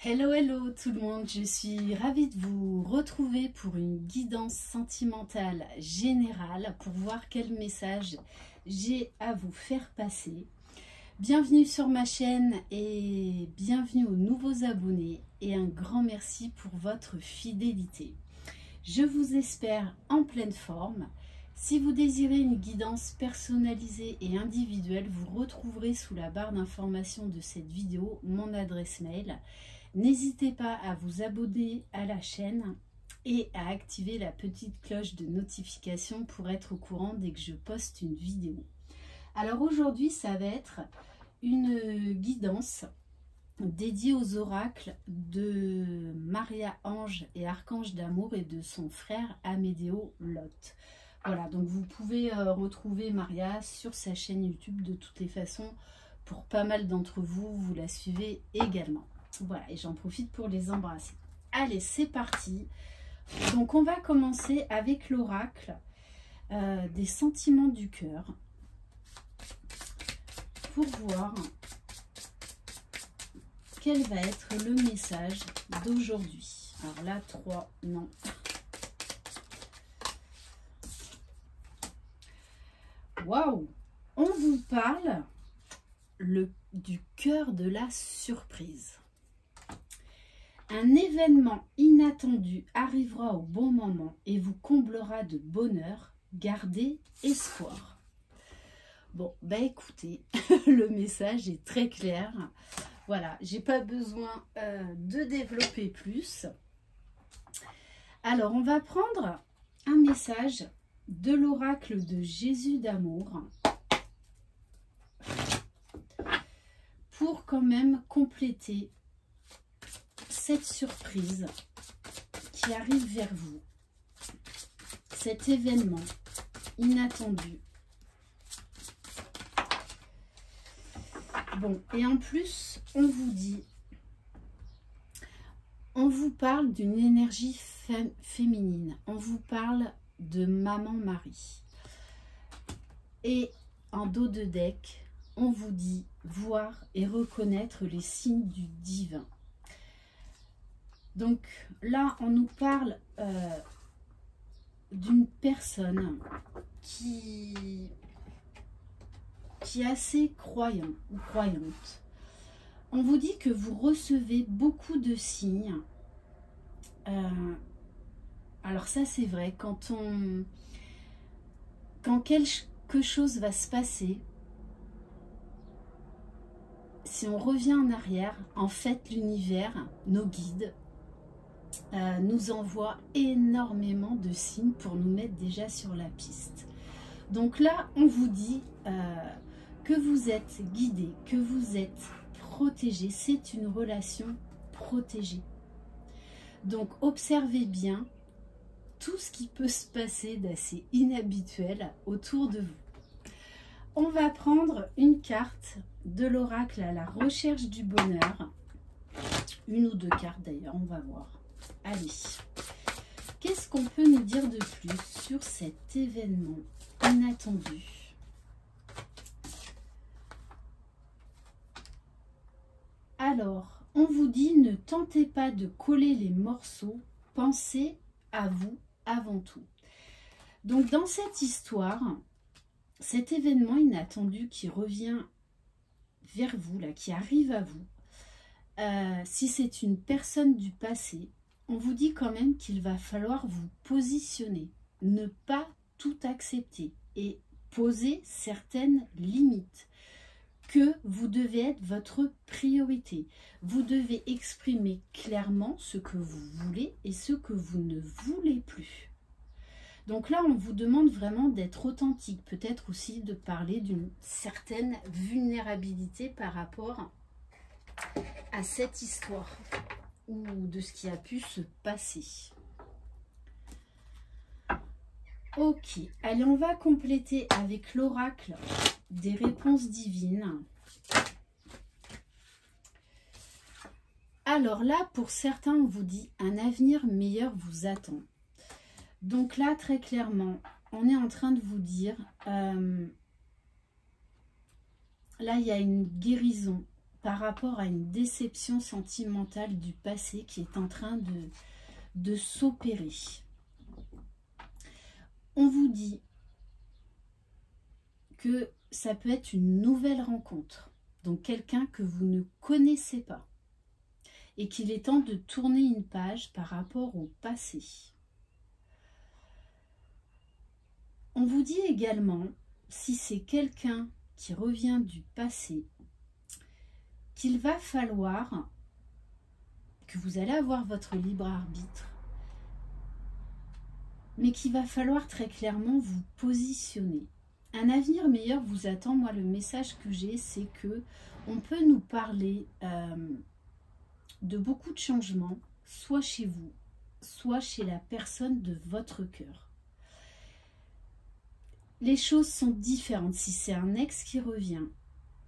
Hello, hello tout le monde, je suis ravie de vous retrouver pour une guidance sentimentale générale pour voir quel message j'ai à vous faire passer. Bienvenue sur ma chaîne et bienvenue aux nouveaux abonnés et un grand merci pour votre fidélité. Je vous espère en pleine forme. Si vous désirez une guidance personnalisée et individuelle, vous retrouverez sous la barre d'information de cette vidéo mon adresse mail. N'hésitez pas à vous abonner à la chaîne et à activer la petite cloche de notification pour être au courant dès que je poste une vidéo. Alors aujourd'hui, ça va être une guidance dédiée aux oracles de Maria Ange et Archange d'amour et de son frère Amédéo Lot. Voilà, donc vous pouvez retrouver Maria sur sa chaîne YouTube de toutes les façons. Pour pas mal d'entre vous, vous la suivez également. Voilà, et j'en profite pour les embrasser. Allez, c'est parti. Donc, on va commencer avec l'oracle des sentiments du cœur pour voir quel va être le message d'aujourd'hui. Alors là, 3, non. Waouh! On vous parle du cœur de la surprise. Un événement inattendu arrivera au bon moment et vous comblera de bonheur. Gardez espoir. Bon, bah écoutez, le message est très clair. Voilà, j'ai pas besoin de développer plus. Alors, on va prendre un message de l'oracle de Jésus d'amour pour quand même compléter cette surprise qui arrive vers vous, cet événement inattendu. Bon, et en plus, on vous dit, on vous parle d'une énergie féminine, on vous parle de Maman Marie. Et en dos de deck, on vous dit voir et reconnaître les signes du divin. Donc là, on nous parle d'une personne qui est assez croyant ou croyante. On vous dit que vous recevez beaucoup de signes. Alors ça, c'est vrai, quand quelque chose va se passer, si on revient en arrière, en fait, l'univers, nos guides, nous envoie énormément de signes pour nous mettre déjà sur la piste. Donc là, on vous dit que vous êtes guidé, que vous êtes protégé. C'est une relation protégée. Donc observez bien tout ce qui peut se passer d'assez inhabituel autour de vous. On va prendre une carte de l'oracle à la recherche du bonheur. Une ou deux cartes d'ailleurs, on va voir. Allez, qu'est-ce qu'on peut nous dire de plus sur cet événement inattendu? Alors, on vous dit, ne tentez pas de coller les morceaux, pensez à vous avant tout. Donc, dans cette histoire, cet événement inattendu qui revient vers vous, là, qui arrive à vous, si c'est une personne du passé, on vous dit quand même qu'il va falloir vous positionner, ne pas tout accepter et poser certaines limites, que vous devez être votre priorité. Vous devez exprimer clairement ce que vous voulez et ce que vous ne voulez plus. Donc là, on vous demande vraiment d'être authentique, peut-être aussi de parler d'une certaine vulnérabilité par rapport à cette histoire ou de ce qui a pu se passer. Ok, allez, on va compléter avec l'oracle des réponses divines. Alors là, pour certains, on vous dit un avenir meilleur vous attend. Donc là, très clairement, on est en train de vous dire, là, il y a une guérison par rapport à une déception sentimentale du passé qui est en train de s'opérer. On vous dit que ça peut être une nouvelle rencontre, donc quelqu'un que vous ne connaissez pas, et qu'il est temps de tourner une page par rapport au passé. On vous dit également, si c'est quelqu'un qui revient du passé, qu'il va falloir que vous allez avoir votre libre arbitre, mais qu'il va falloir très clairement vous positionner. Un avenir meilleur vous attend. Moi, le message que j'ai, c'est que on peut nous parler de beaucoup de changements, soit chez vous, soit chez la personne de votre cœur. Les choses sont différentes. Si c'est un ex qui revient,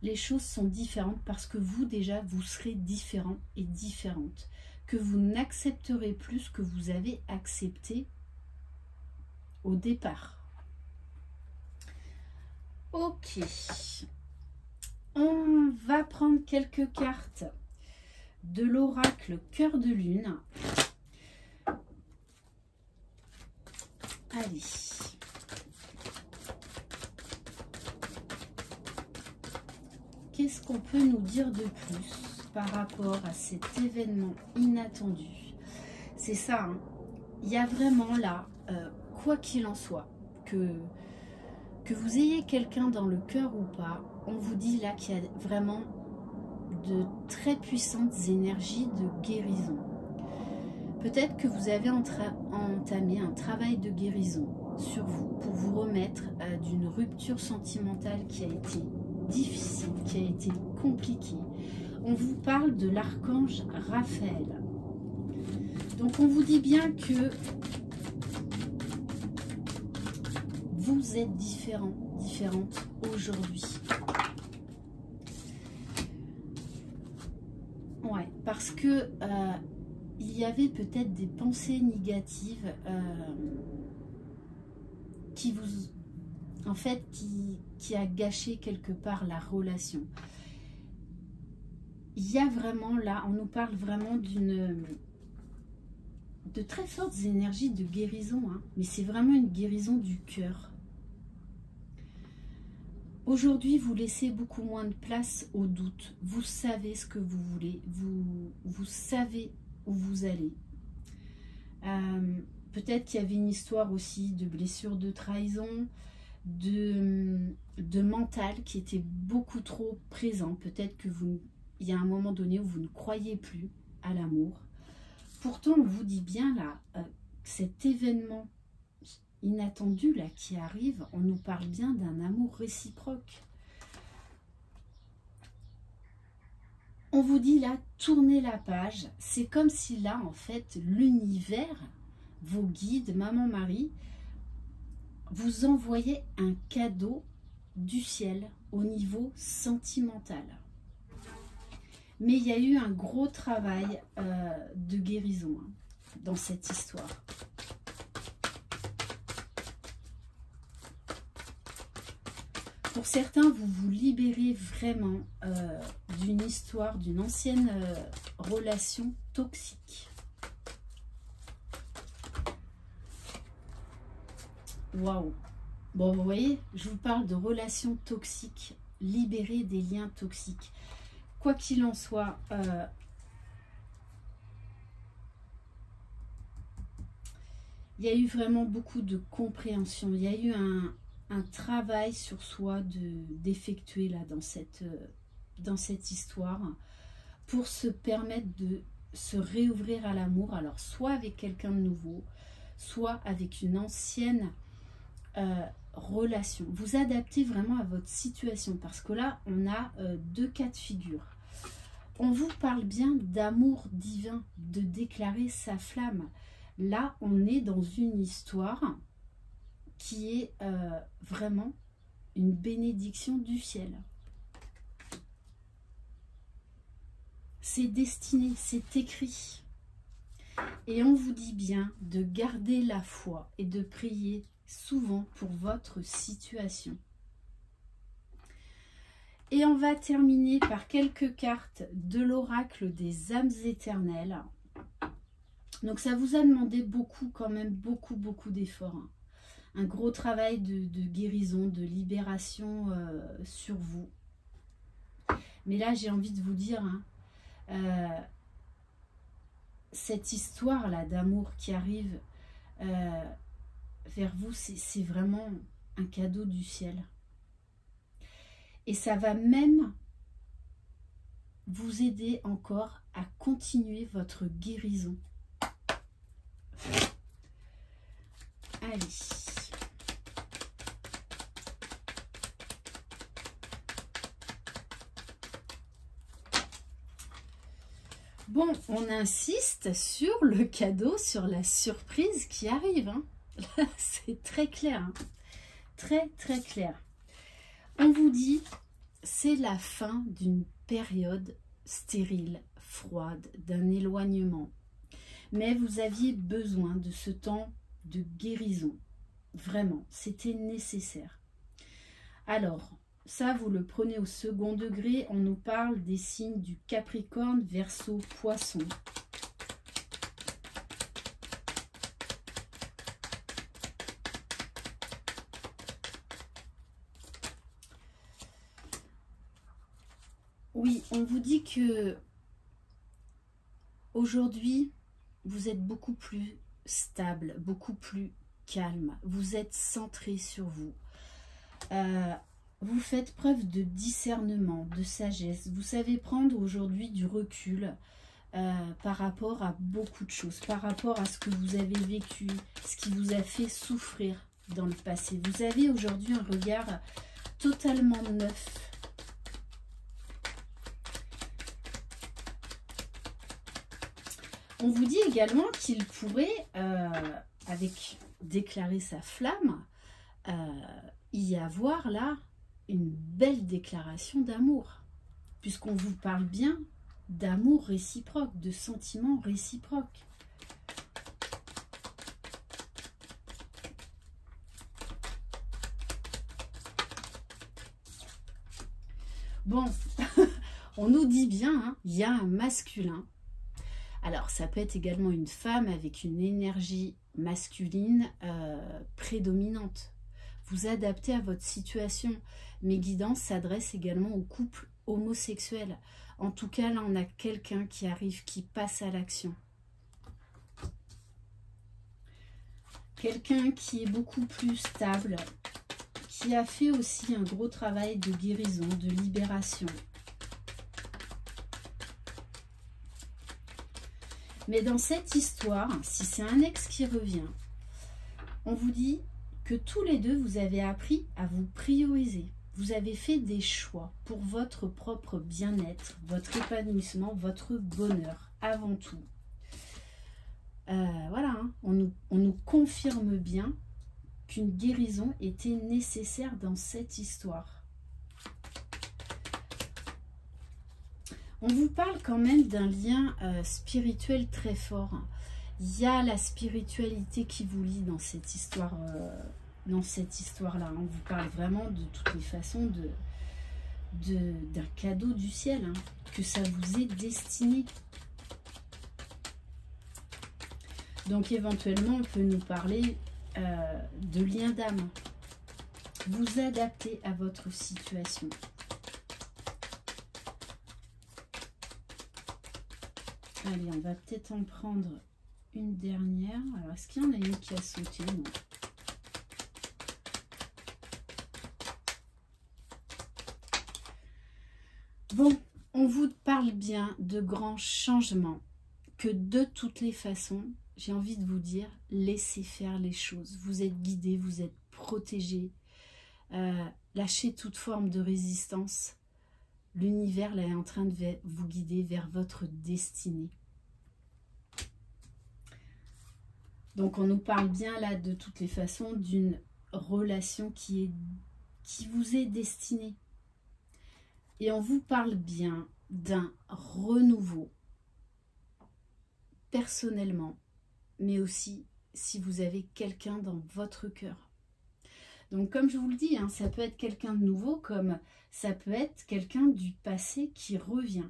les choses sont différentes parce que vous, déjà, vous serez différent et différente. Que vous n'accepterez plus ce que vous avez accepté au départ. Ok. On va prendre quelques cartes de l'oracle Cœur de Lune. Allez. Qu'est-ce qu'on peut nous dire de plus par rapport à cet événement inattendu? C'est ça, hein. Il y a vraiment là, quoi qu'il en soit, que vous ayez quelqu'un dans le cœur ou pas, on vous dit là qu'il y a vraiment de très puissantes énergies de guérison. Peut-être que vous avez entamé un travail de guérison sur vous pour vous remettre d'une rupture sentimentale qui a été difficile, qui a été compliquée. On vous parle de l'archange Raphaël. Donc on vous dit bien que vous êtes différente aujourd'hui. Ouais, parce que il y avait peut-être des pensées négatives qui vous, en fait, qui a gâché quelque part la relation. Il y a vraiment là, on nous parle vraiment de très fortes énergies de guérison, hein, mais c'est vraiment une guérison du cœur. Aujourd'hui, vous laissez beaucoup moins de place au doute. Vous savez ce que vous voulez. Vous savez où vous allez. Peut-être qu'il y avait une histoire aussi de blessure, de trahison, de mental qui était beaucoup trop présent. Peut-être que il y a un moment donné où vous ne croyez plus à l'amour. Pourtant, on vous dit bien là, cet événement inattendu là qui arrive, on nous parle bien d'un amour réciproque. On vous dit là, tournez la page. C'est comme si là, en fait, l'univers, vos guides, maman, Marie, vous envoyait un cadeau du ciel au niveau sentimental. Mais il y a eu un gros travail de guérison hein, dans cette histoire. Pour certains, vous vous libérez vraiment d'une histoire, d'une ancienne relation toxique. Waouh! Bon, vous voyez, je vous parle de relations toxiques, libérer des liens toxiques. Quoi qu'il en soit, il y a eu vraiment beaucoup de compréhension. Il y a eu un travail sur soi d'effectuer là dans cette histoire pour se permettre de se réouvrir à l'amour. Alors, soit avec quelqu'un de nouveau, soit avec une ancienne relation. Vous adaptez vraiment à votre situation parce que là, on a deux cas de figure. On vous parle bien d'amour divin, de déclarer sa flamme. Là, on est dans une histoire qui est vraiment une bénédiction du ciel. C'est destiné, c'est écrit. Et on vous dit bien de garder la foi et de prier souvent pour votre situation. Et on va terminer par quelques cartes de l'oracle des âmes éternelles. Donc ça vous a demandé beaucoup, quand même, beaucoup d'efforts. Hein. Un gros travail de guérison, de libération sur vous. Mais là, j'ai envie de vous dire, hein, cette histoire-là d'amour qui arrive vers vous, c'est vraiment un cadeau du ciel. Et ça va même vous aider encore à continuer votre guérison. Allez. Bon, on insiste sur le cadeau, sur la surprise qui arrive. Hein. C'est très clair. Hein. Très clair. On vous dit, c'est la fin d'une période stérile, froide, d'un éloignement. Mais vous aviez besoin de ce temps de guérison. Vraiment, c'était nécessaire. Alors, ça, vous le prenez au second degré. On nous parle des signes du Capricorne, Verseau, Poisson. Oui, on vous dit que aujourd'hui, vous êtes beaucoup plus stable, beaucoup plus calme. Vous êtes centré sur vous. Vous faites preuve de discernement, de sagesse. Vous savez prendre aujourd'hui du recul par rapport à beaucoup de choses, par rapport à ce que vous avez vécu, ce qui vous a fait souffrir dans le passé. Vous avez aujourd'hui un regard totalement neuf. On vous dit également qu'il pourrait, avec déclarer sa flamme, y avoir là une belle déclaration d'amour, puisqu'on vous parle bien d'amour réciproque, de sentiments réciproques. Bon, on nous dit bien, hein, il y a un masculin. Alors, ça peut être également une femme avec une énergie masculine prédominante. Vous adaptez à votre situation. Mes guidances s'adressent également aux couples homosexuels. En tout cas, là, on a quelqu'un qui arrive, qui passe à l'action. Quelqu'un qui est beaucoup plus stable, qui a fait aussi un gros travail de guérison, de libération. Mais dans cette histoire, si c'est un ex qui revient, on vous dit que tous les deux, vous avez appris à vous prioriser. Vous avez fait des choix pour votre propre bien-être, votre épanouissement, votre bonheur, avant tout. Voilà, hein, on nous confirme bien qu'une guérison était nécessaire dans cette histoire. On vous parle quand même d'un lien spirituel très fort. Il y a la spiritualité qui vous lie dans cette histoire, là. On vous parle vraiment de toutes les façons d'un cadeau du ciel, hein, que ça vous est destiné. Donc éventuellement, on peut nous parler de lien d'âme. Vous adaptez à votre situation. Allez, on va peut-être en prendre une dernière. Alors, est-ce qu'il y en a une qui a sauté? Non. Bon, on vous parle bien de grands changements, que de toutes les façons, j'ai envie de vous dire, laissez faire les choses. Vous êtes guidés, vous êtes protégés. Lâchez toute forme de résistance. L'univers là est en train de vous guider vers votre destinée. Donc on nous parle bien là de toutes les façons d'une relation qui vous est destinée. Et on vous parle bien d'un renouveau personnellement, mais aussi si vous avez quelqu'un dans votre cœur. Donc comme je vous le dis, hein, ça peut être quelqu'un de nouveau comme ça peut être quelqu'un du passé qui revient.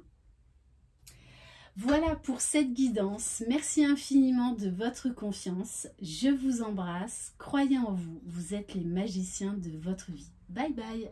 Voilà pour cette guidance. Merci infiniment de votre confiance. Je vous embrasse. Croyez en vous. Vous êtes les magiciens de votre vie. Bye bye.